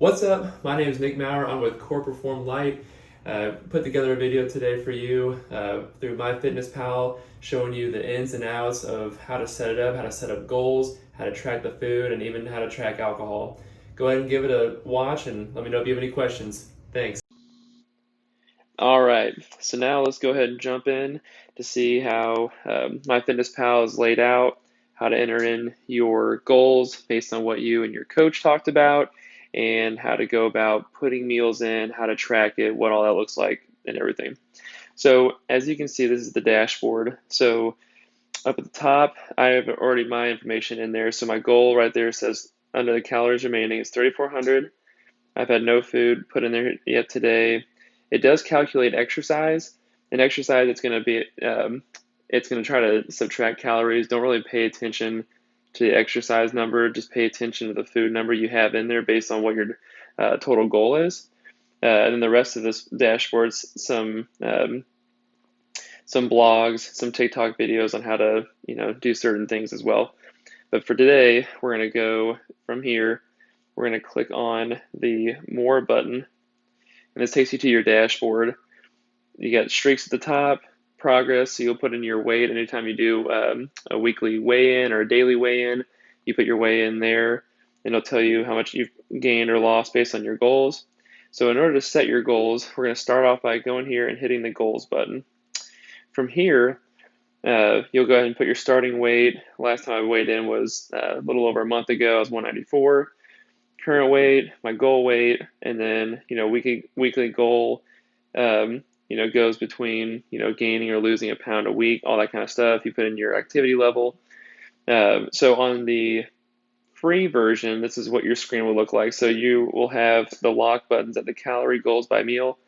What's up? My name is Nick Maurer. I'm with Core Perform Light. Put together a video today for you through MyFitnessPal, showing you the ins and outs of how to set it up, how to set up goals, how to track the food, and even how to track alcohol. Go ahead and give it a watch and let me know if you have any questions. Thanks. All right, so now let's go ahead and jump in to see how MyFitnessPal is laid out, how to enter in your goals based on what you and your coach talked about, and how to go about putting meals in, how to track it, what all that looks like, and everything. So as you can see, this is the dashboard. So up at the top, I have already my information in there. So my goal right there says under the calories remaining is 3,400. I've had no food put in there yet today. It does calculate exercise. And exercise, it's going to try to subtract calories. Don't really pay attention to the exercise number. Just pay attention to the food number you have in there based on what your total goal is. And then the rest of this dashboard's some blogs, some TikTok videos on how to do certain things as well. But for today, we're going to go from here. We're going to click on the More button, and this takes you to your dashboard. You got streaks at the top, progress, so you'll put in your weight anytime you do a weekly weigh-in or a daily weigh-in. You put your weigh-in there, and it'll tell you how much you've gained or lost based on your goals. So in order to set your goals, we're going to start off by going here and hitting the Goals button. From here, you'll go ahead and put your starting weight. Last time I weighed in was a little over a month ago. I was 194. Current weight, my goal weight, and then weekly goal goes between gaining or losing a pound a week, all that kind of stuff. You put in your activity level. So on the free version, this is what your screen will look like. So you will have the lock buttons at the calorie goals by meal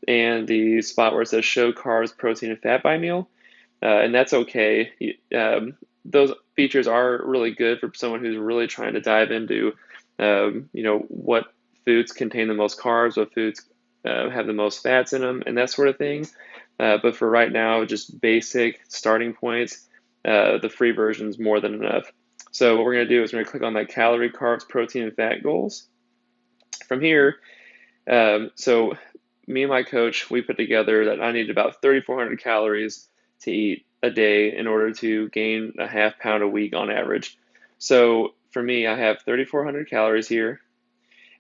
and the spot where it says show carbs, protein, and fat by meal. And that's okay. Those features are really good for someone who's really trying to dive into what foods contain the most carbs, what foods have the most fats in them, and that sort of thing. But for right now, just basic starting points, the free version is more than enough. So what we're going to do is we're going to click on that calorie, carbs, protein, and fat goals. From here, so me and my coach, we put together that I needed about 3,400 calories to eat a day in order to gain a half pound a week on average. So for me, I have 3,400 calories here,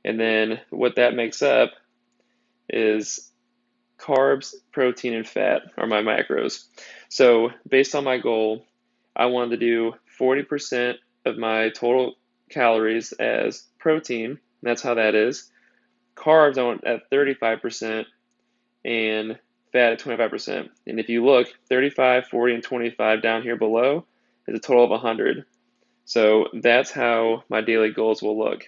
and then what that makes up is carbs, protein, and fat are my macros. So based on my goal, I wanted to do 40% of my total calories as protein. That's how that is. Carbs I want at 35% and fat at 25%. And if you look, 35, 40, and 25 down here below is a total of 100. So that's how my daily goals will look.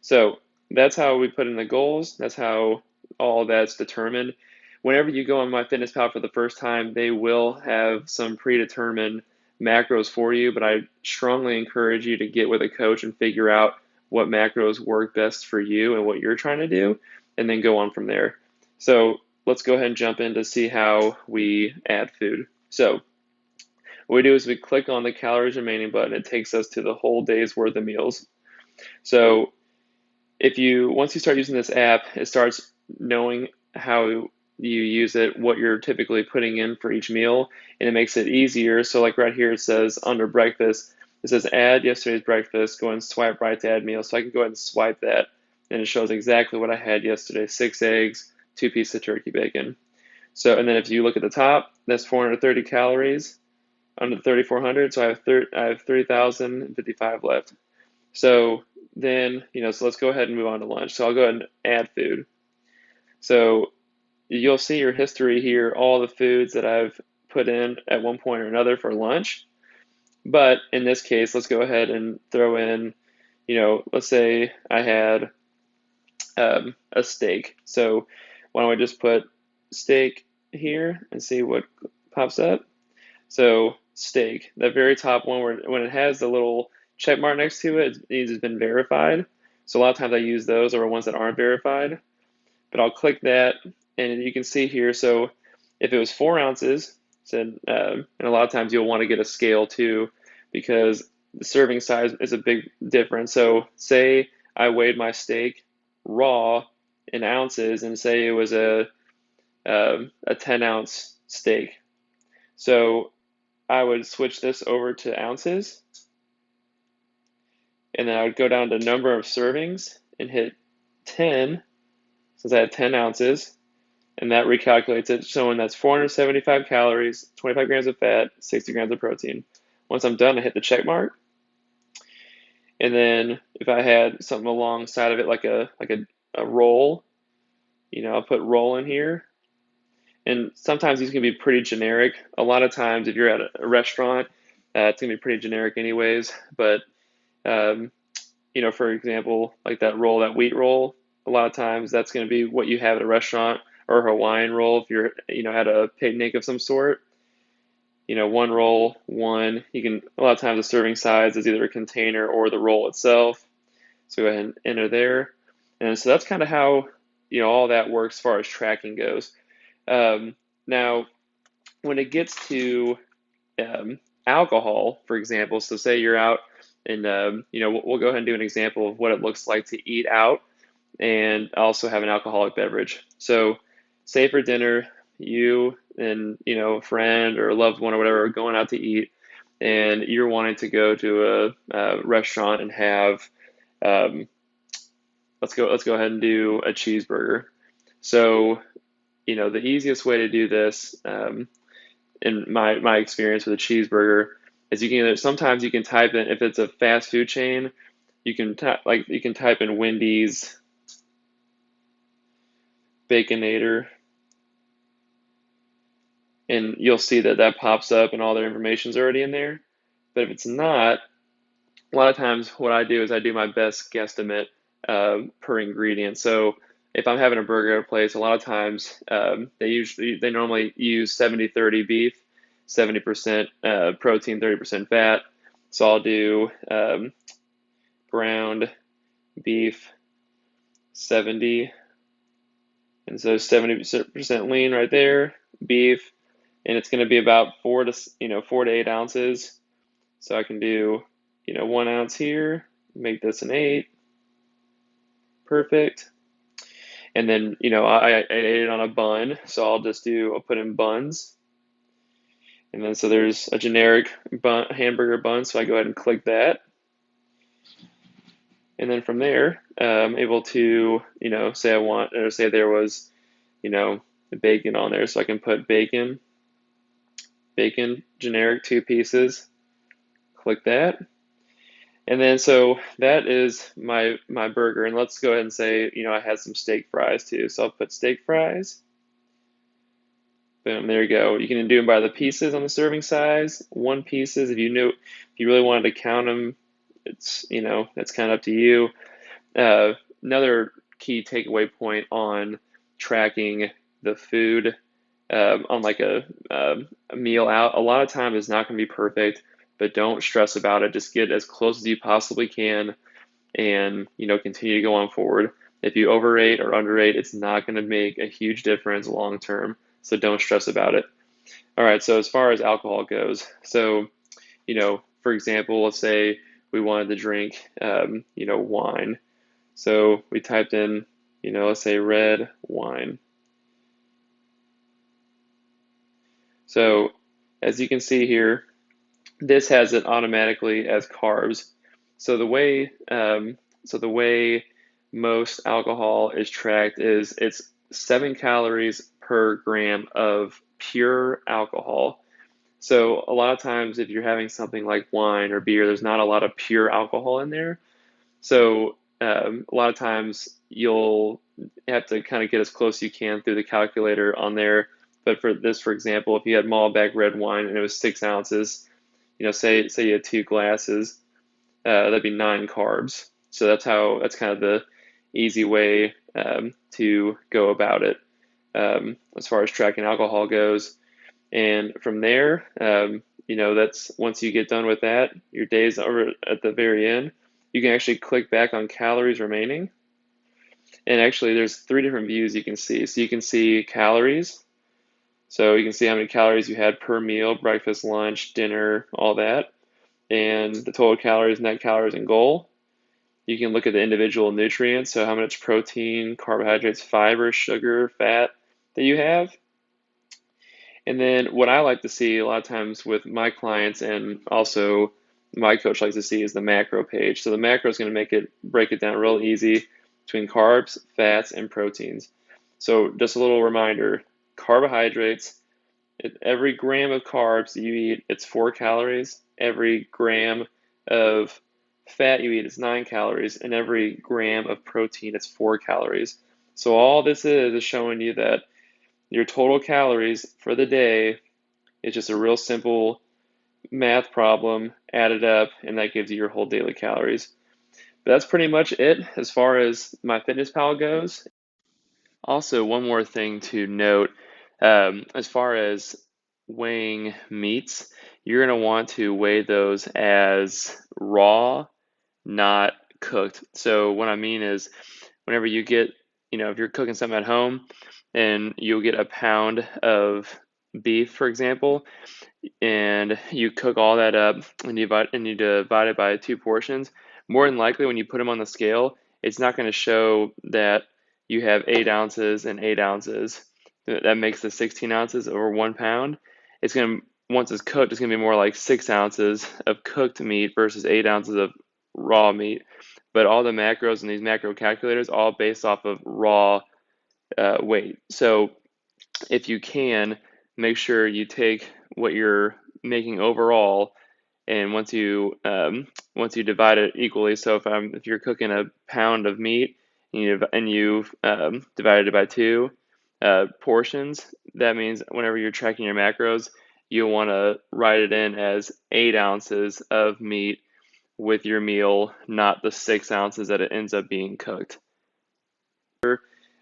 So that's how we put in the goals. That's how all that's determined. Whenever you go on MyFitnessPal for the first time, they will have some predetermined macros for you, but I strongly encourage you to get with a coach and figure out what macros work best for you and what you're trying to do, and then go on from there. So let's go ahead and jump in to see how we add food. So what we do is we click on the calories remaining button. It takes us to the whole day's worth of meals. So once you start using this app, it starts knowing how you use it, what you're typically putting in for each meal, and it makes it easier. So like right here, it says under breakfast, it says add yesterday's breakfast, go and swipe right to add meal. So I can go ahead and swipe that, and it shows exactly what I had yesterday: 6 eggs, 2 pieces of turkey bacon. So, and then if you look at the top, that's 430 calories under the 3,400. So I have 3,055 left. So then, so let's go ahead and move on to lunch. So I'll go ahead and add food. So you'll see your history here, all the foods that I've put in at one point or another for lunch. But in this case, let's go ahead and throw in, let's say I had a steak. So why don't I just put steak here and see what pops up? So steak, the very top one, when it has the little check mark next to it, it means it's been verified. So a lot of times I use those over ones that aren't verified. But I'll click that, and you can see here, so if it was 4 ounces, and a lot of times you'll want to get a scale too, because the serving size is a big difference. So say I weighed my steak raw in ounces and say it was a 10-ounce steak. So I would switch this over to ounces, and then I would go down to number of servings and hit 10, since I had 10 ounces, and that recalculates it, showing that's 475 calories, 25 grams of fat, 60 grams of protein. Once I'm done, I hit the check mark. And then if I had something alongside of it, like a roll, I'll put roll in here. And sometimes these can be pretty generic. A lot of times, if you're at a restaurant, it's gonna be pretty generic anyways. But um, for example, like that roll, that wheat roll, a lot of times that's gonna be what you have at a restaurant, or a Hawaiian roll if you're, at a picnic of some sort. One roll, one. You can, a lot of times the serving size is either a container or the roll itself. So go ahead and enter there. And so that's kind of how, all that works as far as tracking goes. Now, when it gets to alcohol, for example, so say you're out and, we'll go ahead and do an example of what it looks like to eat out and also have an alcoholic beverage. So say for dinner, you and, a friend or a loved one or whatever are going out to eat, and you're wanting to go to a restaurant and have, let's go ahead and do a cheeseburger. So, the easiest way to do this, in my experience with a cheeseburger, is you can either, sometimes you can type in, if it's a fast food chain, you can type in Wendy's Baconator, and you'll see that pops up and all their information's already in there. But if it's not, a lot of times what I do is I do my best guesstimate per ingredient. So if I'm having a burger at a place, a lot of times they normally use 70-30 beef, 70% protein, 30% fat. So I'll do ground beef 70, and so 70% lean right there, beef, and it's going to be about 4 to 8 ounces. So I can do 1 ounce here, make this an 8, perfect. And then I ate it on a bun, so I'll put in buns, and then so there's a generic hamburger bun, so I go ahead and click that. And then from there, I'm able to, say there was, bacon on there. So I can put bacon, generic 2 pieces, click that. And then so that is my burger. And let's go ahead and say, I had some steak fries too. So I'll put steak fries. Boom, there you go. You can do them by the pieces on the serving size. 1 pieces, if you really wanted to count them, it's, that's kind of up to you. Another key takeaway point on tracking the food on like a meal out, a lot of time is not going to be perfect, but don't stress about it. Just get as close as you possibly can, and continue to go on forward. If you overrate or underrate, it's not going to make a huge difference long term, so don't stress about it. All right, so as far as alcohol goes, so for example, let's say we wanted to drink wine. So we typed in, let's say red wine. So as you can see here, this has it automatically as carbs. So the way most alcohol is tracked is it's 7 calories per gram of pure alcohol. So a lot of times if you're having something like wine or beer, there's not a lot of pure alcohol in there. So a lot of times you'll have to kind of get as close as you can through the calculator on there. But for this, for example, if you had Malbec red wine and it was 6 ounces, say you had 2 glasses, that'd be 9 carbs. So that's kind of the easy way to go about it as far as tracking alcohol goes. And from there, that's once you get done with that, your day's over at the very end. You can actually click back on calories remaining. And actually, there's 3 different views you can see. So you can see calories. So you can see how many calories you had per meal, breakfast, lunch, dinner, all that. And the total calories, net calories, and goal. You can look at the individual nutrients, so how much protein, carbohydrates, fiber, sugar, fat that you have. And then what I like to see a lot of times with my clients and also my coach likes to see is the macro page. So the macro is going to break it down real easy between carbs, fats, and proteins. So just a little reminder, carbohydrates, every gram of carbs that you eat, it's 4 calories. Every gram of fat you eat is 9 calories, and every gram of protein is 4 calories. So all this is showing you that your total calories for the day is just a real simple math problem added up, and that gives you your whole daily calories. But that's pretty much it as far as MyFitnessPal goes. Also, one more thing to note, as far as weighing meats, you're going to want to weigh those as raw, not cooked. So what I mean is whenever you get, if you're cooking something at home and you'll get a pound of beef, for example, and you cook all that up and you divide it by two portions, more than likely when you put them on the scale, it's not going to show that you have 8 ounces and 8 ounces. That makes the 16 ounces over 1 pound. It's going to Once it's cooked, it's going to be more like 6 ounces of cooked meat versus 8 ounces of raw meat. But all the macros in these macro calculators all based off of raw weight. So if you can, make sure you take what you're making overall, and once you divide it equally. So if you're cooking a pound of meat and you've divided it by two portions, that means whenever you're tracking your macros, you'll want to write it in as 8 ounces of meat with your meal, not the 6 ounces that it ends up being cooked.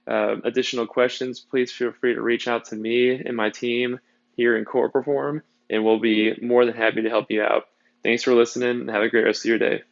Additional questions, please feel free to reach out to me and my team here in Core Perform, and we'll be more than happy to help you out. Thanks for listening, and have a great rest of your day.